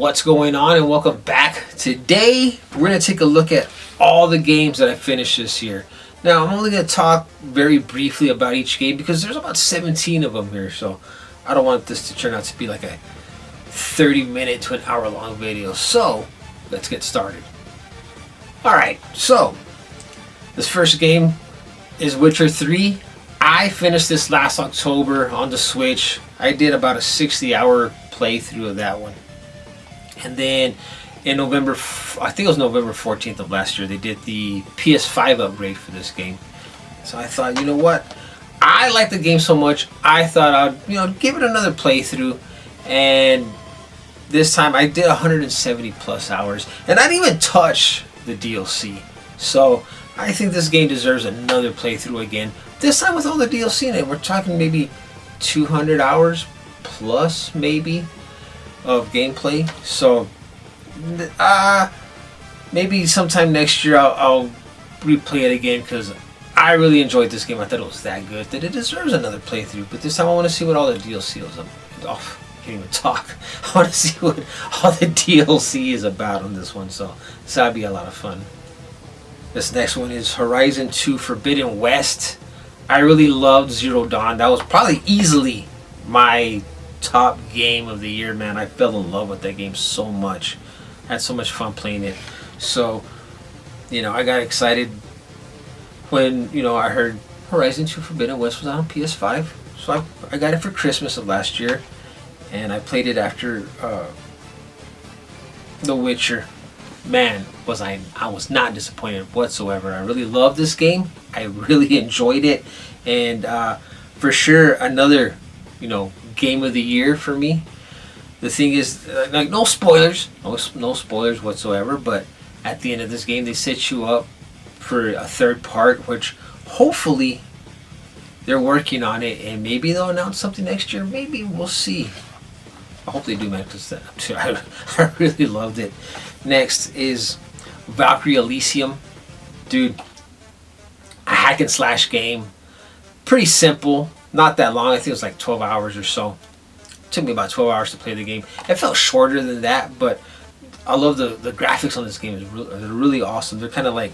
What's going on, and welcome back. Today we're going to take a look at all the games that I finished this year. Now I'm only going to talk very briefly about each game because there's about 17 of them here, so I don't want this to turn out to be like a 30-minute to an hour long video. So let's get started. Alright, so this first game is Witcher 3. I finished this last October on the Switch. I did about a 60-hour playthrough of that one. And then in November, I think it was November 14th of last year, they did the PS5 upgrade for this game. So I thought, you know what? I like the game so much, I thought I'd, give it another playthrough. And this time I did 170 plus hours. And I didn't even touch the DLC. So I think this game deserves another playthrough again. This time with all the DLC in it. We're talking maybe 200 hours plus maybe of gameplay. So maybe sometime next year I'll replay it again because I really enjoyed this game. I thought it was that good that it deserves another playthrough. But this time I want to see what all the DLC is. I can't even talk. I want to see what all the DLC is about on this one. So this ought to be a lot of fun. This next one is Horizon 2 Forbidden West. I really loved Zero Dawn. That was probably easily my top game of the year, man. I fell in love with that game so much. I had so much fun playing it. So, I got excited when, I heard Horizon 2 Forbidden West was on PS5. So I got it for Christmas of last year. And I played it after The Witcher. Man, I was not disappointed whatsoever. I really loved this game. I really enjoyed it. And for sure, another, game of the year for me. The thing is, like, no spoilers. No spoilers whatsoever. But at the end of this game, they set you up for a third part, which hopefully they're working on it. And maybe they'll announce something next year. Maybe we'll see. I hope they do, man, because I really loved it. Next is Valkyrie Elysium. Dude, a hack and slash game. Pretty simple. Not that long. I think it was like 12 hours or so. It took me about 12 hours to play the game. It felt shorter than that, but I love the graphics on this game. They're really awesome. They're kind of like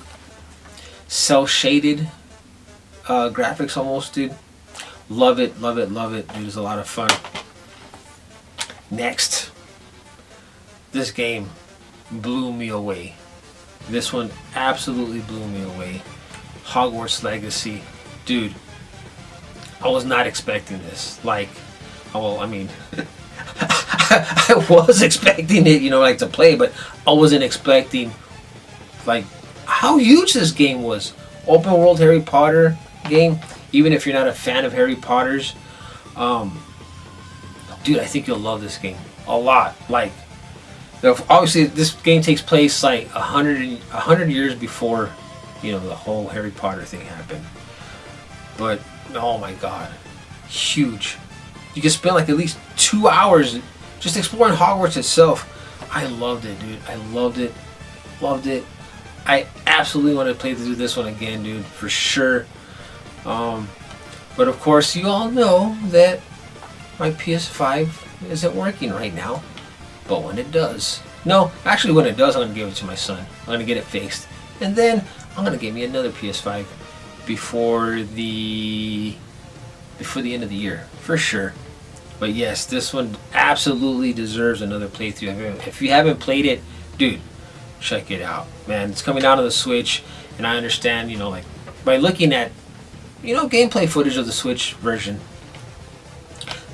cel-shaded graphics almost, dude. Love it, love it, love it. Dude, it's a lot of fun. Next, this game blew me away. This one absolutely blew me away. Hogwarts Legacy. Dude, I was not expecting this. I was expecting it, to play, but I wasn't expecting, how huge this game was. Open world Harry Potter game, even if you're not a fan of Harry Potter's. Dude, I think you'll love this game a lot. Obviously, this game takes place 100 years before, the whole Harry Potter thing happened. But oh my God, huge! You can spend at least 2 hours just exploring Hogwarts itself. I loved it, dude. I loved it, loved it. I absolutely want to play through this one again, dude, for sure. But of course, you all know that my PS5 isn't working right now. But when it does, when it does, I'm going to give it to my son. I'm going to get it fixed. And then I'm going to get me another PS5 before the end of the year, for sure. But yes, this one absolutely deserves another playthrough. If you haven't played it, dude, check it out, man. It's coming out on the Switch, and I understand, by looking at, gameplay footage of the Switch version,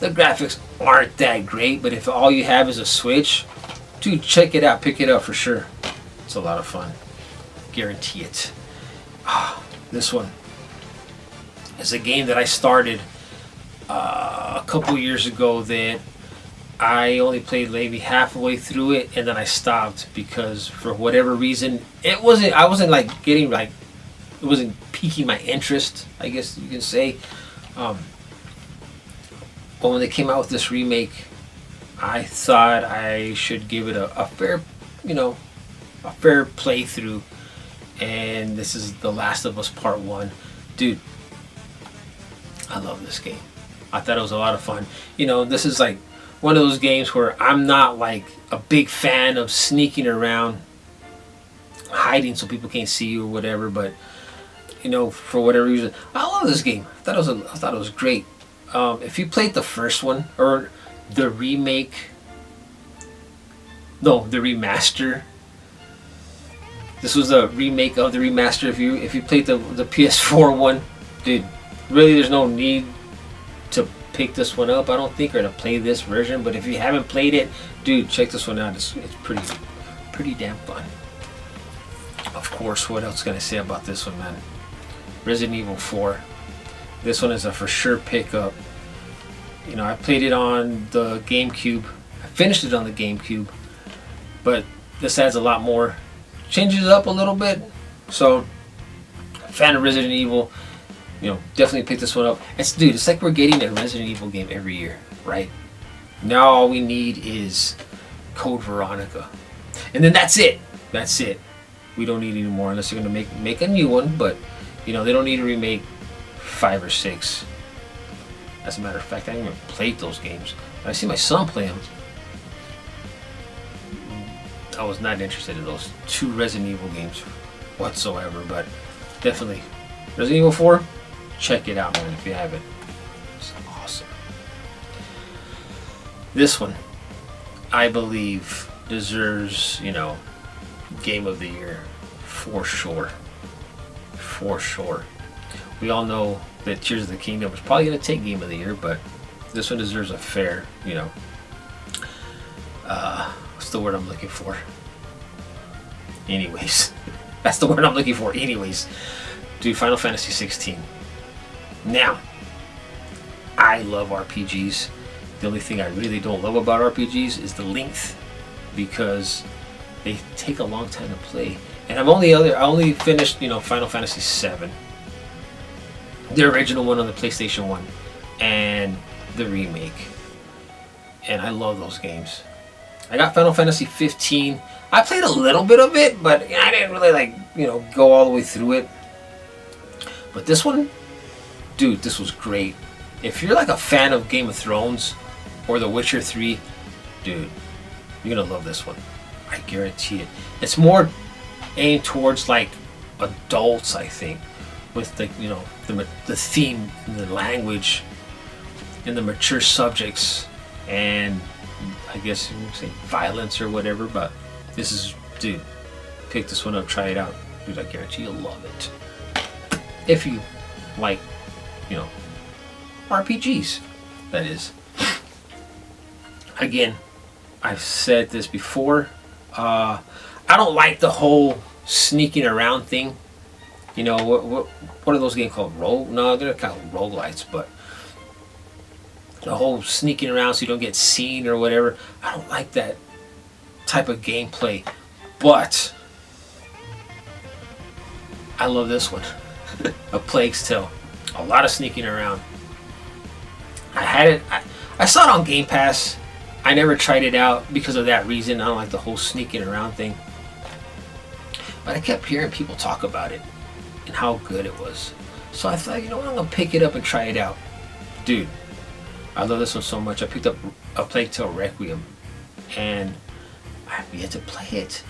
the graphics aren't that great, but if all you have is a Switch, dude, check it out. Pick it up for sure. It's a lot of fun. Guarantee it. This one is a game that I started a couple years ago that I only played maybe halfway through it, and then I stopped because for whatever reason I wasn't it wasn't piquing my interest, I guess you can say. But when they came out with this remake, I thought I should give it a fair playthrough. And this is The Last of Us Part 1. Dude, I love this game. I thought it was a lot of fun. This is one of those games where I'm not like a big fan of sneaking around, hiding so people can't see you or whatever. But you know, for whatever reason, I love this game. I thought it was great. If you played the first one or the remake, no, the remaster. This was a remake of the remaster. If you played the PS4 one, dude, really there's no need to pick this one up, I don't think, or to play this version. But if you haven't played it, dude, check this one out. It's pretty damn fun. Of course, what else can I say about this one, man? Resident Evil 4. This one is a for sure pickup. You know, I played it on the GameCube. I finished it on the GameCube, but this adds a lot more. Changes it up a little bit. So, fan of Resident Evil, you know, definitely pick this one up. It's like we're getting a Resident Evil game every year, right? Now all we need is Code Veronica, and then that's it. That's it. We don't need any more unless you're gonna make a new one. But you know, they don't need to remake 5 or 6. As a matter of fact, I haven't even played those games. I see my son play them. I was not interested in those 2 Resident Evil games whatsoever, but definitely Resident Evil 4, check it out, man, if you haven't. It's awesome. This one, I believe, deserves, you know, Game of the Year for sure. For sure. We all know that Tears of the Kingdom is probably going to take Game of the Year, but this one deserves a fair, you know, what's the word I'm looking for? Anyways. That's the word I'm looking for. Anyways. Dude, Final Fantasy 16. Now, I love RPGs. The only thing I really don't love about RPGs is the length, because they take a long time to play. And I only finished, you know, Final Fantasy 7. The original one on the PlayStation 1 and the remake. And I love those games. I got Final Fantasy 15. I played a little bit of it, but I didn't really, like, you know, go all the way through it. But this one, dude, this was great. If you're like a fan of Game of Thrones or The Witcher 3, dude, you're gonna love this one. I guarantee it. It's more aimed towards like adults, I think, with the, you know, the theme and the language and the mature subjects and I guess you would say violence or whatever. But this is, dude, pick this one up, try it out, dude. I guarantee you'll love it if you like, you know, RPGs, that is. Again, I've said this before, I don't like the whole sneaking around thing. You know, what are those games called? No, they're kind of roguelites, but the whole sneaking around so you don't get seen or whatever, I don't like that type of gameplay. But I love this one. A Plague's Tale. A lot of sneaking around. I had it, I saw it on Game Pass. I never tried it out because of that reason. I don't like the whole sneaking around thing. But I kept hearing people talk about it and how good it was. So I thought, you know what, I'm going to pick it up and try it out. Dude, I love this one so much. I picked up A Plague Tale Requiem and I have yet to play it.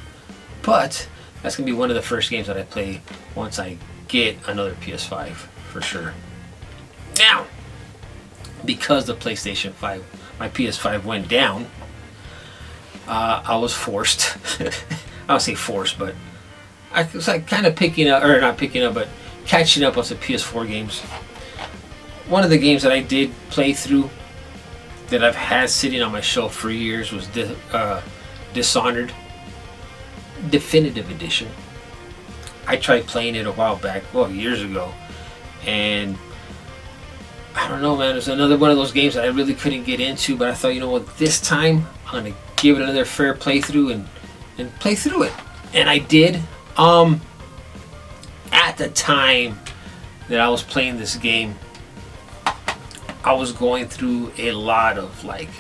But that's going to be one of the first games that I play once I get another PS5 for sure. Now, because the PlayStation 5, my PS5 went down, I was forced. I don't say forced, but I was like kind of picking up, or not picking up, but catching up on some PS4 games. One of the games that I did play through that I've had sitting on my shelf for years was Dishonored Definitive Edition. I tried playing it a while back, well, years ago, and I don't know, man, it was another one of those games that I really couldn't get into, but I thought, you know what, this time I'm going to give it another fair playthrough and play through it. And I did. At the time that I was playing this game, I was going through a lot of like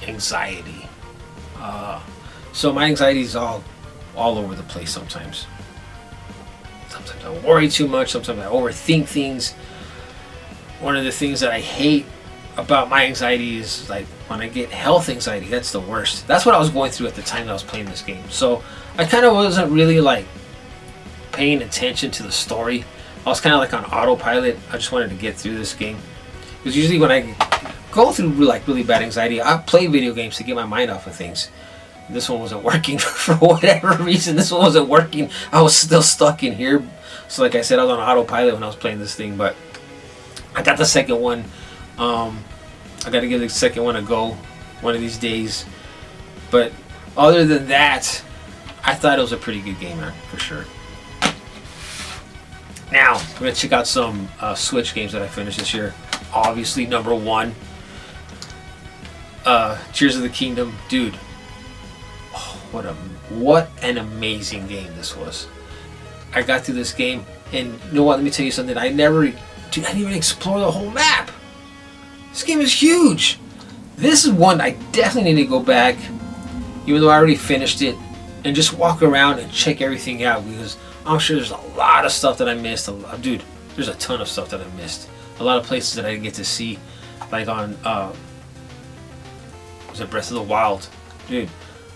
anxiety. So my anxiety is all over the place sometimes. Sometimes I worry too much, sometimes I overthink things. One of the things that I hate about my anxiety is like when I get health anxiety, that's the worst. That's what I was going through at the time that I was playing this game. So I kind of wasn't really like paying attention to the story. I was kind of like on autopilot. I just wanted to get through this game. Because usually when I go through like really bad anxiety, I play video games to get my mind off of things. This one wasn't working for whatever reason. This one wasn't working. I was still stuck in here. So like I said, I was on autopilot when I was playing this thing. But I got the second one. I got to give the second one a go one of these days. But other than that, I thought it was a pretty good game, man, for sure. Now, we're going to check out some Switch games that I finished this year. Obviously, number one, Tears of the Kingdom. Dude, what an amazing game this was. I got through this game, and you know what, let me tell you something. I didn't even explore the whole map. This game is huge. This is one I definitely need to go back, even though I already finished it, and just walk around and check everything out, because I'm sure there's a lot of stuff that I missed. Dude, there's a ton of stuff that I missed. A lot of places that I didn't get to see, like on was it Breath of the Wild? Dude,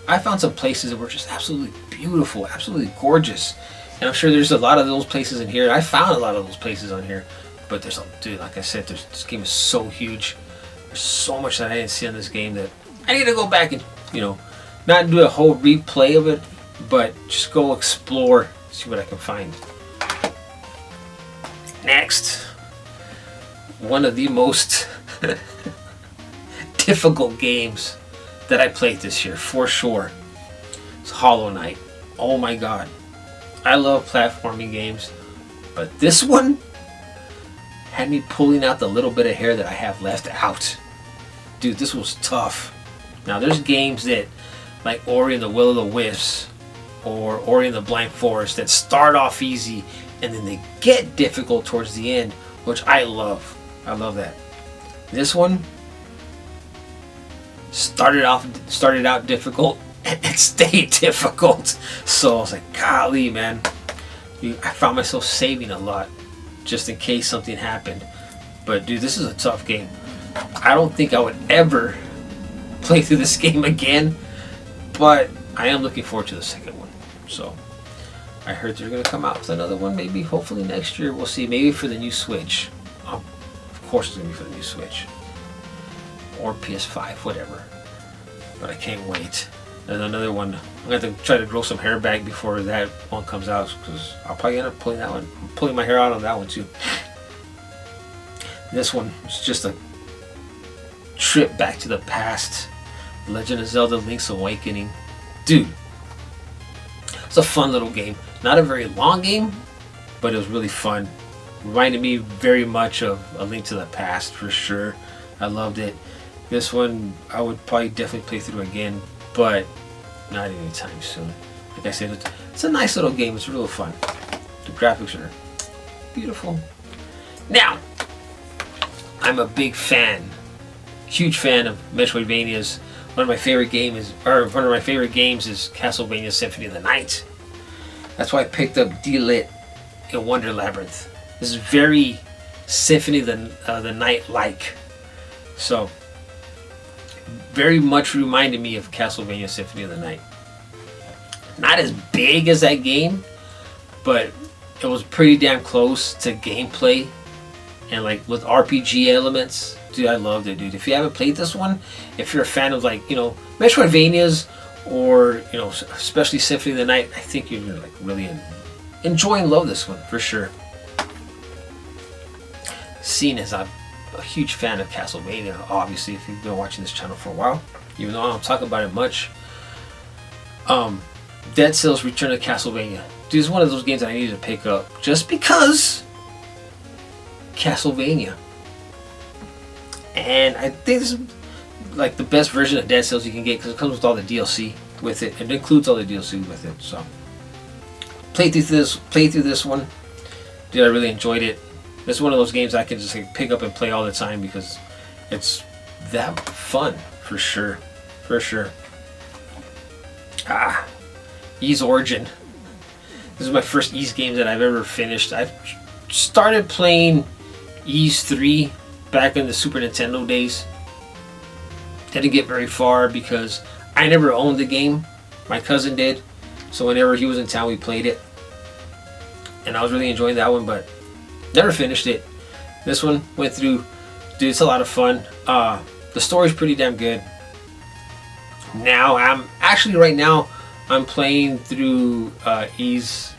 I found some places that were just absolutely beautiful, absolutely gorgeous. And I'm sure there's a lot of those places in here. I found a lot of those places on here. But dude, like I said, this game is so huge. There's so much that I didn't see on this game that I need to go back and, not do a whole replay of it, but just go explore, see what I can find. Next, one of the most difficult games that I played this year, for sure. It's Hollow Knight. Oh my god. I love platforming games, but this one had me pulling out the little bit of hair that I have left out. Dude, this was tough. Now, there's games that, like Ori and the Will of the Wisps, or Ori and the Blind Forest, that start off easy, and then they get difficult towards the end, which I love. I love that. This one started out difficult, and it stayed difficult. So I was like, golly, man. I found myself saving a lot, just in case something happened. But dude, this is a tough game. I don't think I would ever play through this game again, but I am looking forward to the second one. So I heard they're going to come out with another one, maybe hopefully next year. We'll see. Maybe for the new Switch. Of course it's going to be for the new Switch or PS5, whatever. But I can't wait. There's another one. I'm going to have to try to grow some hair back before that one comes out, because I'll probably end up pulling that one. I'm pulling my hair out on that one too. This one is just a trip back to the past. Legend of Zelda Link's Awakening. Dude, it's a fun little game. Not a very long game, but it was really fun. Reminded me very much of A Link to the Past, for sure. I loved it. This one I would probably definitely play through again, but not anytime soon. Like I said, it's a nice little game. It's real fun. The graphics are beautiful. Now, I'm a big fan, huge fan of Metroidvanias. One of my favorite games is Castlevania Symphony of the Night. That's why I picked up D-Lit in Wonder Labyrinth. This is very Symphony of the Night-like. So, very much reminded me of Castlevania Symphony of the Night. Not as big as that game, but it was pretty damn close to gameplay and like with RPG elements. Dude, I loved it, dude. If you haven't played this one, if you're a fan of like, Metroidvanias or, especially Symphony of the Night, I think you're gonna like really enjoy and love this one for sure. Seeing as I'm a huge fan of Castlevania, obviously, if you've been watching this channel for a while, even though I don't talk about it much. Dead Cells Return to Castlevania. Dude, it's one of those games that I needed to pick up just because Castlevania. And I think this is like the best version of Dead Cells you can get, because it comes with all the DLC with it. It includes all the DLC with it. So play through this one. Dude, I really enjoyed it. It's one of those games I can just like pick up and play all the time because it's that fun, for sure. For sure. Ys Origin. This is my first Ys game that I've ever finished. I've started playing Ys 3 back in the Super Nintendo days. Didn't get very far because I never owned the game. My cousin did. So whenever he was in town, we played it. And I was really enjoying that one, but never finished it. This one went through. Dude, it's a lot of fun. The story's pretty damn good. Now, right now, I'm playing through Ys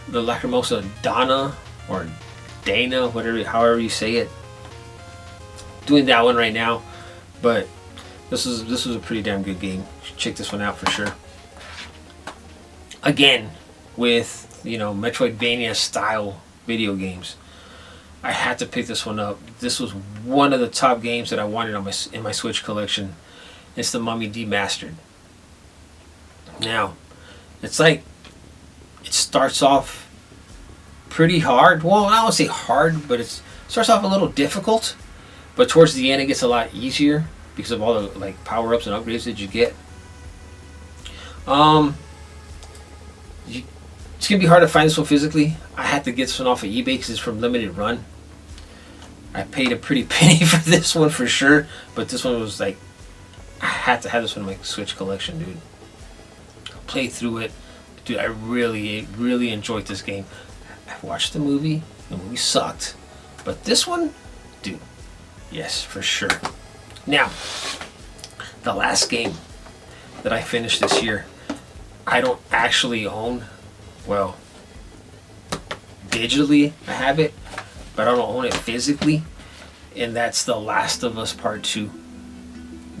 the Lacrimosa Dana, or Dana, however you say it. Doing that one right now, but this was a pretty damn good game. Check this one out for sure. Again, with Metroidvania style video games, I had to pick this one up. This was one of the top games that I wanted in my Switch collection. It's the Mummy Demastered. Now, it's like it starts off pretty hard. Well, I won't say hard, but it starts off a little difficult. But towards the end, it gets a lot easier because of all the power-ups and upgrades that you get. It's gonna be hard to find this one physically. I had to get this one off of eBay because it's from Limited Run. I paid a pretty penny for this one for sure, but this one was I had to have this one in my Switch collection, dude. Played through it, dude. I really, really enjoyed this game. I watched the movie. The movie sucked, but this one, dude, yes, for sure. Now, the last game that I finished this year, I don't actually own. Well, digitally I have it, but I don't own it physically, and that's The Last of Us Part 2.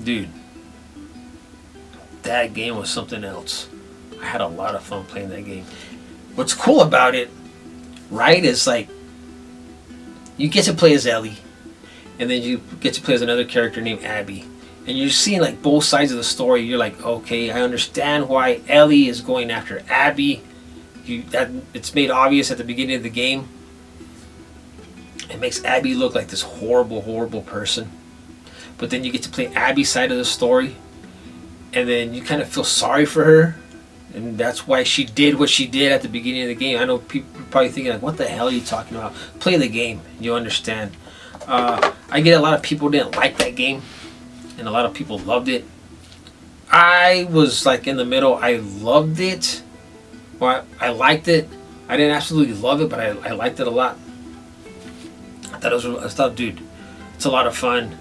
Dude, that game was something else. I had a lot of fun playing that game. What's cool about it, right, is you get to play as Ellie, and then you get to play as another character named Abby, and you're seeing both sides of the story. You're like, okay, I understand why Ellie is going after Abby. It's made obvious at the beginning of the game. It makes Abby look like this horrible, horrible person. But then you get to play Abby's side of the story, and then you kind of feel sorry for her, and that's why she did what she did at the beginning of the game. I know people are probably thinking what the hell are you talking about? Play the game, you'll understand. I get a lot of people didn't like that game, and a lot of people loved it. I was in the middle. I loved it. Well, I liked it. I didn't absolutely love it, but I liked it a lot. I thought, dude, it's a lot of fun.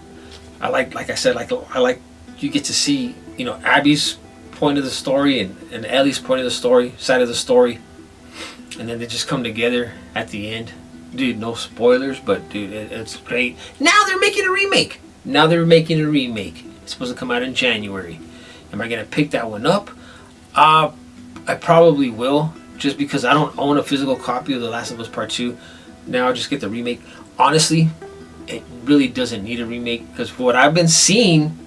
I like I said, I like you get to see, Abby's point of the story and Ellie's point of the story, side of the story, and then they just come together at the end. Dude, no spoilers, but dude, it's great. Now they're making a remake. It's supposed to come out in January. Am I gonna pick that one up? I probably will, just because I don't own a physical copy of The Last of Us Part 2. Now I'll just get the remake. Honestly, it really doesn't need a remake, because for what I've been seeing,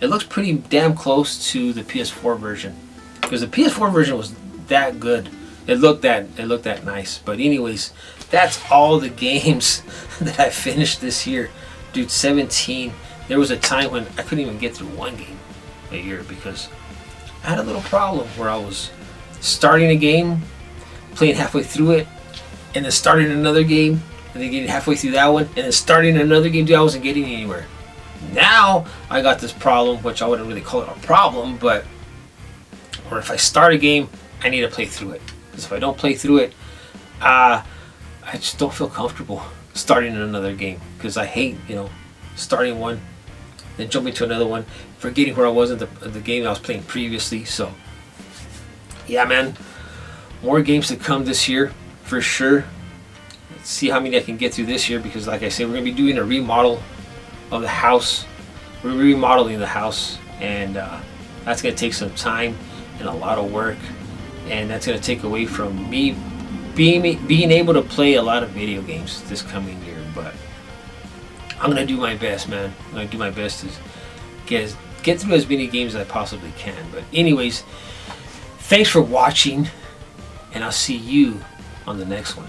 it looks pretty damn close to the PS4 version. Because the PS4 version was that good. It looked that nice. But anyways, that's all the games that I finished this year. Dude, 17. There was a time when I couldn't even get through one game a year because I had a little problem where I was starting a game, playing halfway through it, and then starting another game, and then getting halfway through that one, and then starting another game. Dude, I wasn't getting anywhere. Now I got this problem, which I wouldn't really call it a problem, but or if I start a game, I need to play through it. Because if I don't play through it, I just don't feel comfortable starting another game. Because I hate, starting one, then jumping to another one, forgetting where I was in the game I was playing previously. So yeah, man, more games to come this year for sure. Let's see how many I can get through this year, because like I said, we're gonna be doing a remodel of the house. We're remodeling the house, and that's gonna take some time and a lot of work, and that's gonna take away from me being able to play a lot of video games this coming year. But I'm gonna do my best, man. I'm gonna do my best to get through as many games as I possibly can. But anyways, thanks for watching, and I'll see you on the next one.